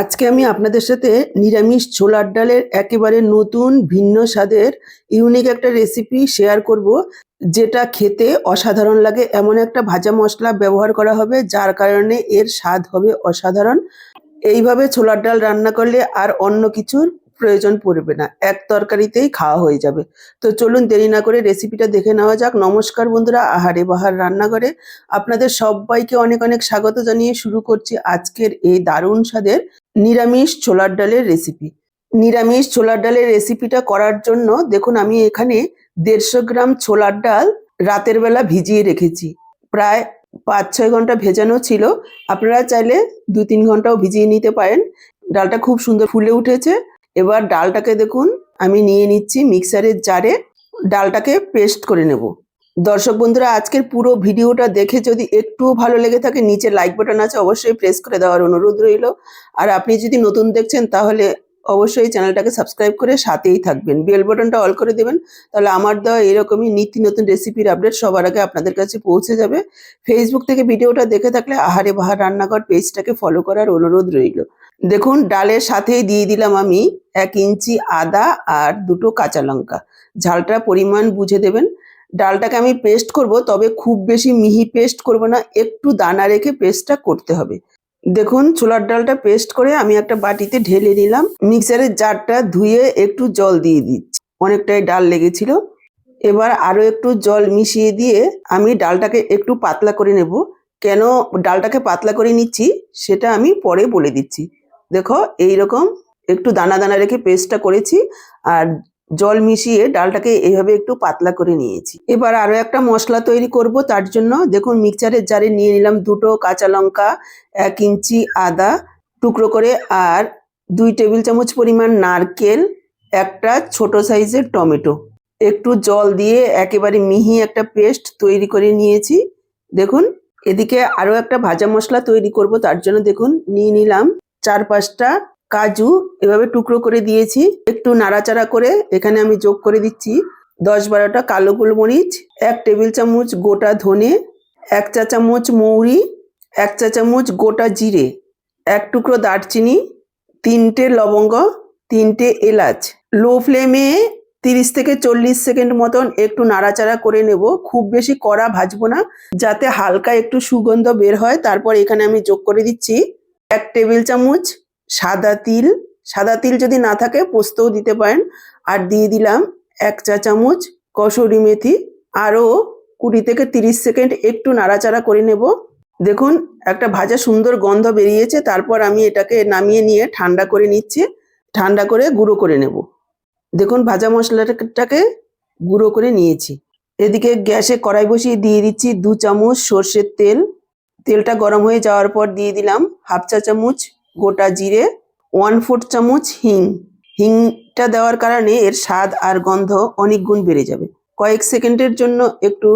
আজকে আমি আপনাদের সাথে নিরামিষ ছোলার ডালের একেবারে নতুন ভিন্ন স্বাদের ইউনিক একটা রেসিপি শেয়ার করব, যেটা খেতে অসাধারণ লাগে। এমন একটা ভাজা মশলা ব্যবহার করা হবে যার কারণে এর স্বাদ হবে অসাধারণ। এইভাবে ছোলার ডাল রান্না করলে আর অন্য কিছুর প্রয়োজন পড়বে না, এক তরকারিতেই খাওয়া হয়ে যাবে। তো চলুন দেরি না করে রেসিপিটা দেখে নেওয়া যাক। নমস্কার বন্ধুরা, আহারে বাহার রান্নাঘরে আপনাদের সবাইকে অনেক অনেক স্বাগত জানিয়ে শুরু করছি আজকের এই দারুণ স্বাদের নিরামিষ ছোলার ডালের রেসিপি। নিরামিষ ছোলার ডালের রেসিপিটা করার জন্য দেখুন, আমি এখানে 150 গ্রাম ছোলার ডাল রাতের বেলা ভিজিয়ে রেখেছি। প্রায় 5-6 ঘন্টা ভেজানো ছিল, আপনারা চাইলে 2-3 ঘন্টাও ভিজিয়ে নিতে পারেন। ডালটা খুব সুন্দর ফুলে উঠেছে। এবার ডালটাকে দেখুন আমি নিয়ে নিচ্ছি মিক্সারের জারে, ডালটাকে পেস্ট করে নেব। দর্শক বন্ধুরা, আজকের পুরো ভিডিওটা দেখে যদি একটুও ভালো লেগে থাকে, নিচে লাইক বাটন আছে, অবশ্যই প্রেস করে দেওয়ার অনুরোধ রইল। আর আপনি যদি নতুন দেখছেন তাহলে অবশ্যই চ্যানেলটাকে সাবস্ক্রাইব করে সাথেই থাকবেন, বেল বাটনটা অল করে দেবেন। তাহলে আমার দেওয়া এরকমই নিত্য নতুন রেসিপির আপডেট সবার আগে আপনাদের কাছে পৌঁছে যাবে। ফেসবুক থেকে ভিডিওটা দেখে থাকলে আহারে বাহার রান্নাঘর পেজটাকে ফলো করার অনুরোধ রইল। দেখুন, ডালের সাথেই দিয়ে দিলাম আমি 1 ইঞ্চি আদা আর 2টো কাঁচা লঙ্কা। ঝালটা পরিমাণ বুঝে দেবেন। ডালটাকে আমি পেস্ট করব, তবে খুব বেশি মিহি পেস্ট করব না, একটু দানা রেখে পেস্টটা করতে হবে। দেখুন, ছোলার ডালটা পেস্ট করে আমি একটা বাটিতে ঢেলে নিলাম। মিক্সারের জারটা ধুয়ে একটু জল দিয়ে দিচ্ছি, অনেকটাই ডাল লেগেছিল। এবার আরো একটু জল মিশিয়ে দিয়ে আমি ডালটাকে একটু পাতলা করে নেব। কেন ডালটাকে পাতলা করে নিচ্ছি সেটা আমি পরে বলে দিচ্ছি। দেখো, এইরকম একটু দানা দানা রেখে পেস্টটা করেছি আর জল মিশিয়ে ডালটাকে এইভাবে একটু পাতলা করে নিয়েছি। এবার আরো একটা মশলা তৈরি করব, তার জন্য দেখুন মিক্সচারের জারে নিয়ে নিলাম 2টো কাঁচা লঙ্কা, 1 ইঞ্চি আদা টুকরো করে, আর 2 টেবিল চামচ পরিমাণ নারকেল, একটা ছোট সাইজের টমেটো। একটু জল দিয়ে একেবারে মিহি একটা পেস্ট তৈরি করে নিয়েছি। দেখুন, এদিকে আরো একটা ভাজা মশলা তৈরি করব, তার জন্য দেখুন নিয়ে নিলাম 4-5টা কাজু, এভাবে টুকরো করে দিয়েছি। একটু নাড়াচাড়া করে এখানে আমি যোগ করে দিচ্ছি 10-12টা কালো গোলমরিচ, 1 টেবিল চামচ গোটা ধনে, 1 চা চামচ মৌরি, 1 চা চামচ গোটা জিরে, 1 টুকরো দারচিনি, 3টে লবঙ্গ, 3টে এলাচ। লো ফ্লেমে 30 থেকে 40 সেকেন্ড মতন একটু নাড়াচাড়া করে নেব। খুব বেশি কড়া ভাজবো না, যাতে হালকা একটু সুগন্ধ বের হয়। তারপর এখানে আমি যোগ করে দিচ্ছি 1 টেবিল চামচ সাদা তিল। সাদা তিল যদি না থাকে পোস্তও দিতে পারেন। আর দিয়ে দিলাম 1 চা চামচ কসুরি মেথি। আরও 20 থেকে 30 সেকেন্ড একটু নাড়াচাড়া করে নেব। দেখুন, একটা ভাজা সুন্দর গন্ধ বেরিয়েছে। তারপর আমি এটাকে নামিয়ে নিয়ে ঠান্ডা করে নিচ্ছি, ঠান্ডা করে গুঁড়ো করে নেব। দেখুন, ভাজা মশলাটাকে গুঁড়ো করে নিয়েছি। এদিকে গ্যাসে কড়াই বসিয়ে দিয়ে দিচ্ছি 2 চামচ সর্ষের তেল। তেলটা গরম হয়ে যাওয়ার পর দিয়ে দিলাম 1/2 চা চামচ গোটা জিরে, 1/4 চামচ হিং। হিংটা দেওয়ার কারণে এর স্বাদ আর গন্ধ অনেক গুণ বেড়ে যাবে। কয়েক সেকেন্ডের জন্য একটু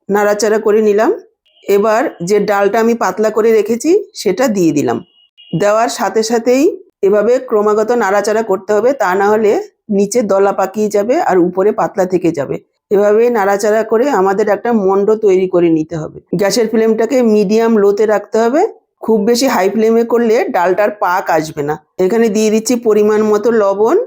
নাড়াচাড়া করে নিলাম। এবার যে ডালটা আমি পাতলা করে রেখেছি সেটা দিয়ে দিলাম। দেওয়ার সাথে সাথেই এভাবে ক্রমাগত নাড়াচাড়া করতে হবে, তা না হলে নিচে দলা পাকিয়ে যাবে আর উপরে পাতলা থেকে যাবে। এভাবে নাড়াচাড়া করে আমাদের একটা মন্ড তৈরি করে নিতে হবে। গ্যাসের ফ্লেমটাকে মিডিয়াম লোতে রাখতে হবে, খুব বেশি হাই ফ্লেমে করলে ডালটার পাক আসবে না। এখানে দিয়ে দিচ্ছি পরিমাণ মতো লবণ,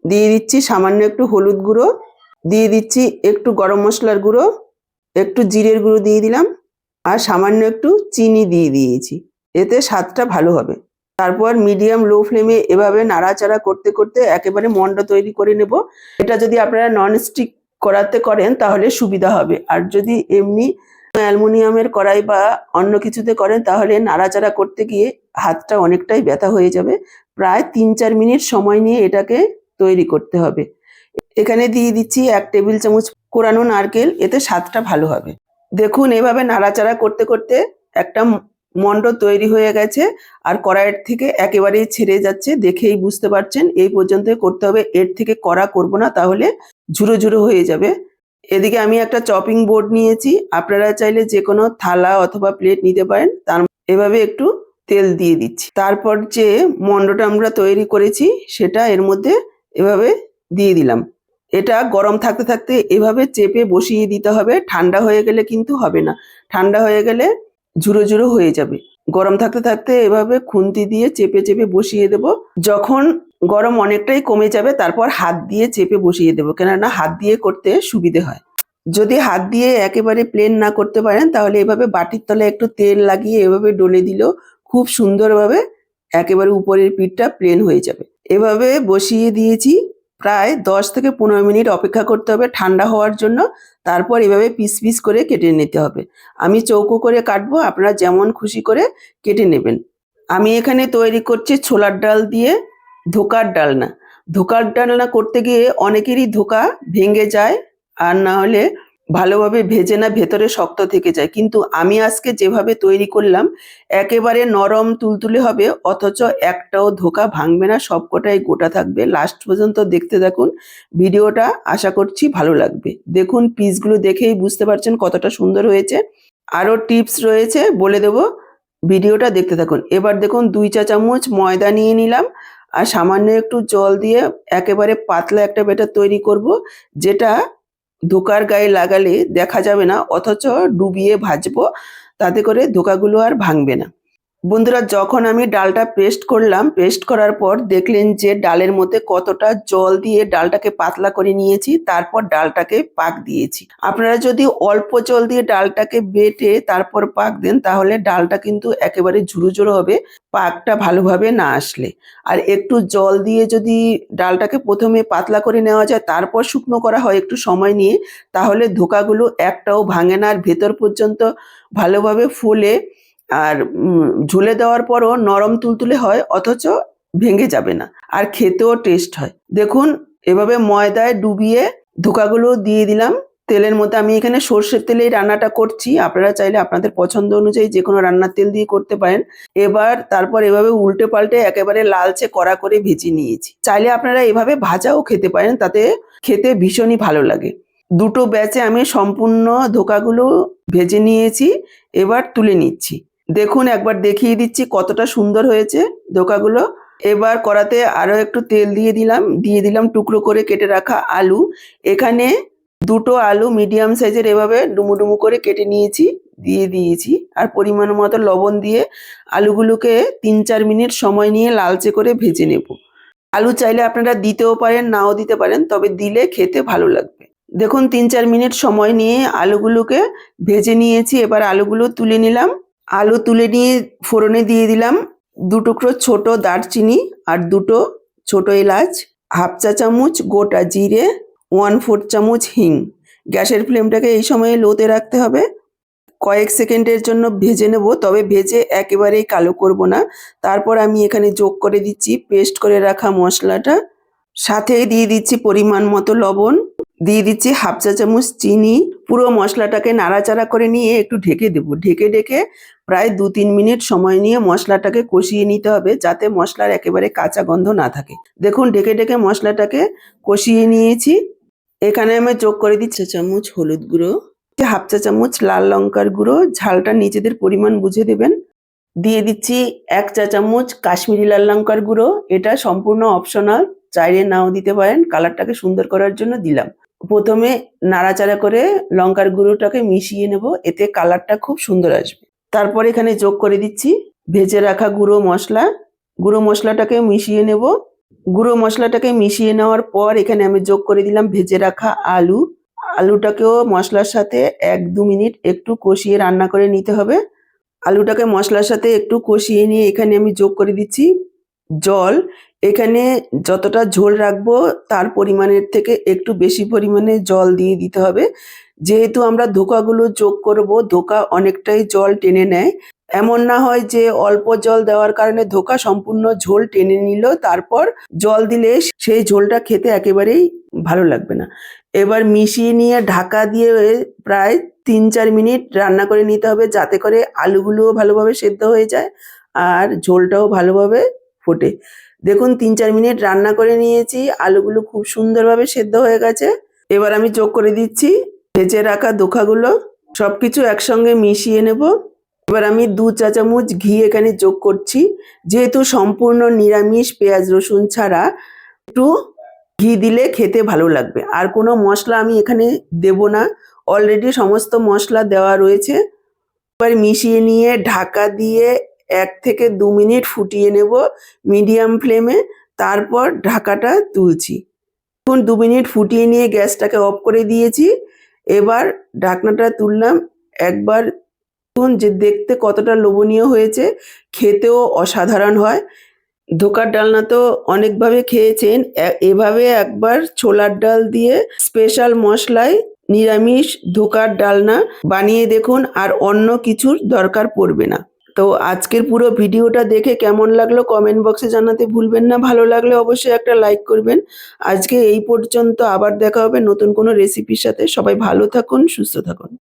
দিয়ে দিচ্ছি সামান্য একটু হলুদ গুঁড়ো, দিয়ে দিচ্ছি একটু গরম মশলার গুঁড়ো, একটু জিরের গুঁড়ো দিয়ে দিলাম, আর সামান্য একটু চিনি দিয়ে দিয়েছি, এতে স্বাদটা ভালো হবে। তারপর মিডিয়াম লো ফ্লেমে এভাবে নাড়াচাড়া করতে করতে একেবারে মন্ড তৈরি করে নেব। এটা যদি আপনারা ননস্টিক কড়াতে করেন তাহলে সুবিধা হবে, আর যদি এমনি অ্যালুমিনিয়ামের কড়াই বা অন্য কিছুতে করেন তাহলে নাড়াচাড়া করতে গিয়ে হাতটা অনেকটাই ব্যথা হয়ে যাবে। প্রায় 3-4 মিনিট সময় নিয়ে এটাকে তৈরি করতে হবে। এখানে দিয়ে দিচ্ছি 1 টেবিল চামচ কোরানো নারকেল, এতে স্বাদটা ভালো হবে। দেখুন, এভাবে নাড়াচাড়া করতে করতে একটা মন্ড তৈরি হয়ে গেছে আর কড়াইয়ের থেকে একেবারেই ছেড়ে যাচ্ছে, দেখেই বুঝতে পারছেন। এই পর্যন্ত করতে হবে, এর থেকে কড়া করব না, তাহলে ঝুরো ঝুরো হয়ে যাবে। এদিকে আমি একটা চপিং বোর্ড নিয়েছি, আপনারা চাইলে যে কোনো থালা অথবা প্লেট নিতে পারেন। তার এভাবে একটু তেল দিয়ে দিচ্ছি। তারপর যে মন্ডটা আমরা তৈরি করেছি সেটা এর মধ্যে এভাবে দিয়ে দিলাম। এটা গরম থাকতে থাকতে এভাবে চেপে বসিয়ে দিতে হবে, ঠান্ডা হয়ে গেলে কিন্তু হবে না। ঠান্ডা হয়ে গেলে ঝুরো ঝুরো হয়ে যাবে। গরম থাকতে থাকতে এভাবে খুন্তি দিয়ে চেপে চেপে বসিয়ে দেব। যখন গরম অনেকটাই কমে যাবে তারপর হাত দিয়ে চেপে বসিয়ে দেবো, কেননা হাত দিয়ে করতে সুবিধে হয়। যদি হাত দিয়ে একেবারে প্লেন না করতে পারেন তাহলে এভাবে বাটির তলায় একটু তেল লাগিয়ে এভাবে ডলে দিলেও খুব সুন্দরভাবে একেবারে উপরের পিঠটা প্লেন হয়ে যাবে। এভাবে বসিয়ে দিয়েছি, প্রায় 10 থেকে 15 মিনিট অপেক্ষা করতে হবে ঠান্ডা হওয়ার জন্য। তারপর এভাবে পিস পিস করে কেটে নিতে হবে। আমি চৌকো করে কাটবো, আপনারা যেমন খুশি করে কেটে নেবেন। আমি এখানে তৈরি করছি ছোলার ডাল দিয়ে ধোকার ডালনা। ধোকার ডালনা করতে গিয়ে অনেকেরই ধোকা ভেঙে যায়, আর না হলে ভালোভাবে ভেজে না ভেতরে শক্ত থেকে যায়। কিন্তু আমি আজকে যেভাবে তৈরি করলাম একেবারে নরম তুলতুলে হবে, অথচ একটাও ধোকা ভাঙবে না, সবকটাই গোটা থাকবে। লাস্ট পর্যন্ত দেখতে থাকুন ভিডিওটা, আশা করছি ভালো লাগবে। দেখুন পিসগুলো দেখেই বুঝতে পারছেন কতটা সুন্দর হয়েছে। আরও টিপস রয়েছে বলে দেব, ভিডিওটা দেখতে থাকুন। এবার দেখুন 2 চা চামচ ময়দা নিয়ে নিলাম আর সামান্য একটু জল দিয়ে একেবারে পাতলা একটা ব্যাটার তৈরি করব, যেটা ধোকার গায়ে লাগালে দেখা যাবে না, অথচ ডুবিয়ে ভাজবো, তাতে করে ধোকাগুলো আর ভাঙবে না। বন্ধুরা, যখন আমি ডালটা পেস্ট করলাম, পেস্ট করার পর দেখলেন যে ডালের মধ্যে কতটা জল দিয়ে ডালটাকে পাতলা করে নিয়েছি, তারপর ডালটাকে পাক দিয়েছি। আপনারা যদি অল্প জল দিয়ে ডালটাকে বেটে তারপর পাক দেন তাহলে ডালটা কিন্তু একেবারে ঝুরো ঝুরো হবে, পাকটা ভালোভাবে না আসলে। আর একটু জল দিয়ে যদি ডালটাকে প্রথমে পাতলা করে নেওয়া যায় তারপর শুকনো করা হয় একটু সময় নিয়ে, তাহলে ধোকাগুলো একটাও ভাঙে না আর ভেতর পর্যন্ত ভালোভাবে ফুলে আর ঝুলে দেওয়ার পরও নরম তুলতুলে হয়, অথচ ভেঙে যাবে না আর খেতেও টেস্ট হয়। দেখুন এভাবে ময়দায় ডুবিয়ে ধোকাগুলো দিয়ে দিলাম তেলের মধ্যে। আমি এখানে সর্ষের তেলেই রান্নাটা করছি, আপনারা চাইলে আপনাদের পছন্দ অনুযায়ী যে কোনো রান্নার তেল দিয়ে করতে পারেন। এবার তারপর এভাবে উল্টে পাল্টে একেবারে লালচে কড়া করে ভেজে নিয়েছি। চাইলে আপনারা এভাবে ভাজাও খেতে পারেন, তাতে খেতে ভীষণই ভালো লাগে। দুটো ব্যাচে আমি সম্পূর্ণ ধোকাগুলো ভেজে নিয়েছি, এবার তুলে নিচ্ছি। দেখুন একবার দেখিয়ে দিচ্ছি কতটা সুন্দর হয়েছে ধোকাগুলো। এবার কড়াতে আরো একটু তেল দিয়ে দিলাম টুকরো করে কেটে রাখা আলু। এখানে দুটো আলু মিডিয়াম সাইজের এভাবে ডুমু ডুমু করে কেটে নিয়েছি, দিয়ে দিয়েছি। আর পরিমাণ মতো লবণ দিয়ে আলুগুলোকে 3-4 মিনিট সময় নিয়ে লালচে করে ভেজে নেব। আলু চাইলে আপনারা দিতেও পারেন, নাও দিতে পারেন, তবে দিলে খেতে ভালো লাগবে। দেখুন 3-4 মিনিট সময় নিয়ে আলুগুলোকে ভেজে নিয়েছি, এবার আলুগুলো তুলে নিলাম। আলু তুলে নিয়ে ফোড়নে দিয়ে দিলাম 2 টুকরো ছোট দারচিনি আর 2টো ছোট এলাচ, 1/2 চা চামচ গোটা জিরে, 1/4 চামচ হিং। গ্যাসের ফ্লেমটাকে এই সময়ে লোতে রাখতে হবে। কয়েক সেকেন্ডের জন্য ভেজে নেব, তবে ভেজে একেবারেই কালো করব না। তারপর আমি এখানে যোগ করে দিচ্ছি পেস্ট করে রাখা মশলাটা, সাথে দিয়ে দিচ্ছি পরিমাণ মতো লবণ, দিয়ে দিচ্ছি 1/2 চা চামচ চিনি। পুরো মশলাটাকে নাড়াচাড়া করে নিয়ে একটু ঢেকে দেব। ঢেকে প্রায় 2-3 মিনিট সময় নিয়ে মশলাটাকে কষিয়ে নিতে হবে, যাতে মশলার একেবারে কাঁচা গন্ধ না থাকে। দেখুন ঢেকে মশলাটাকে কষিয়ে নিয়েছি। এখানে আমি যোগ করে দিচ্ছি 1 চামচ হলুদ গুঁড়ো, 1/2 চা চামচ লাল লঙ্কার গুঁড়ো, ঝালটা নিজেদের পরিমাণ বুঝে দেবেন। দিয়ে দিচ্ছি 1 চা চামচ কাশ্মীরি লাল লঙ্কার গুঁড়ো, এটা সম্পূর্ণ অপশনাল, চাইলে নাও দিতে পারেন, কালারটাকে সুন্দর করার জন্য দিলাম। প্রথমে নাড়াচাড়া করে লঙ্কার গুঁড়োটাকে মিশিয়ে নেব, এতে কালারটা খুব সুন্দর আসবে। তারপর এখানে যোগ করে দিচ্ছি ভেজে রাখা গুঁড়ো মশলাটাকে মিশিয়ে নেব। গুঁড়ো মশলাটাকে মিশিয়ে নেওয়ার পর এখানে আমি যোগ করে দিলাম ভেজে রাখা আলুটাকেও মশলার সাথে 1-2 মিনিট একটু কষিয়ে রান্না করে নিতে হবে। আলুটাকে মশলার সাথে একটু কষিয়ে নিয়ে এখানে আমি যোগ করে দিচ্ছি জল। এখানে যতটা ঝোল রাখবো তার পরিমাণের থেকে একটু বেশি পরিমাণে জল দিয়ে দিতে হবে, যেহেতু আমরা ধোকাগুলো যোগ করব, ধোকা অনেকটাই জল টেনে নেয়। এমন না হয় যে অল্প জল দেওয়ার কারণে ধোকা সম্পূর্ণ ঝোল টেনে নিল, তারপর জল দিলে সেই ঝোলটা খেতে একেবারেই ভালো লাগবে না। এবার মিশিয়ে নিয়ে ঢাকা দিয়ে প্রায় 3-4 মিনিট রান্না করে নিতে হবে, যাতে করে আলুগুলোও ভালোভাবে সেদ্ধ হয়ে যায় আর ঝোলটাও ভালোভাবে ফোটে। দেখুন 3-4 মিনিট রান্না করে নিয়েছি, আলুগুলো খুব সুন্দরভাবে সেদ্ধ হয়ে গেছে। এবার আমি যোগ করে দিচ্ছি ভেজে রাখা ধোকাগুলো, সবকিছু একসঙ্গে মিশিয়ে নেব। এবার আমি 2 চা চামচ ঘি এখানে যোগ করছি, যেহেতু সম্পূর্ণ নিরামিষ পেঁয়াজ রসুন ছাড়া, একটু ঘি দিলে খেতে ভালো লাগবে। আর কোনো মশলা আমি এখানে দেব না, অলরেডি সমস্ত মশলা দেওয়া রয়েছে। এবার মিশিয়ে নিয়ে ঢাকা দিয়ে 1 থেকে 2 মিনিট ফুটিয়ে নেব মিডিয়াম ফ্লেমে, তারপর ঢাকাটা তুলছি। দেখুন 2 মিনিট ফুটিয়ে নিয়ে গ্যাসটাকে অফ করে দিয়েছি। এবার ঢাকনাটা তুললাম। একবার দেখুন যে দেখতে কতটা লোভনীয় হয়েছে, খেতেও অসাধারণ হয়। ধোকার ডালনা তো অনেকভাবে খেয়েছেন, এভাবে একবার ছোলার ডাল দিয়ে স্পেশাল মশলায় নিরামিষ ধোকার ডালনা বানিয়ে দেখুন, আর অন্য কিছুর দরকার পড়বে না। তো আজকের পুরো ভিডিওটা দেখে কেমন লাগলো কমেন্ট বক্সে জানাতে ভুলবেন না। ভালো লাগলে অবশ্যই একটা লাইক করবেন। আজকে এই পর্যন্ত, আবার দেখা হবে নতুন কোনো রেসিপির সাথে। সবাই ভালো থাকুন, সুস্থ থাকুন।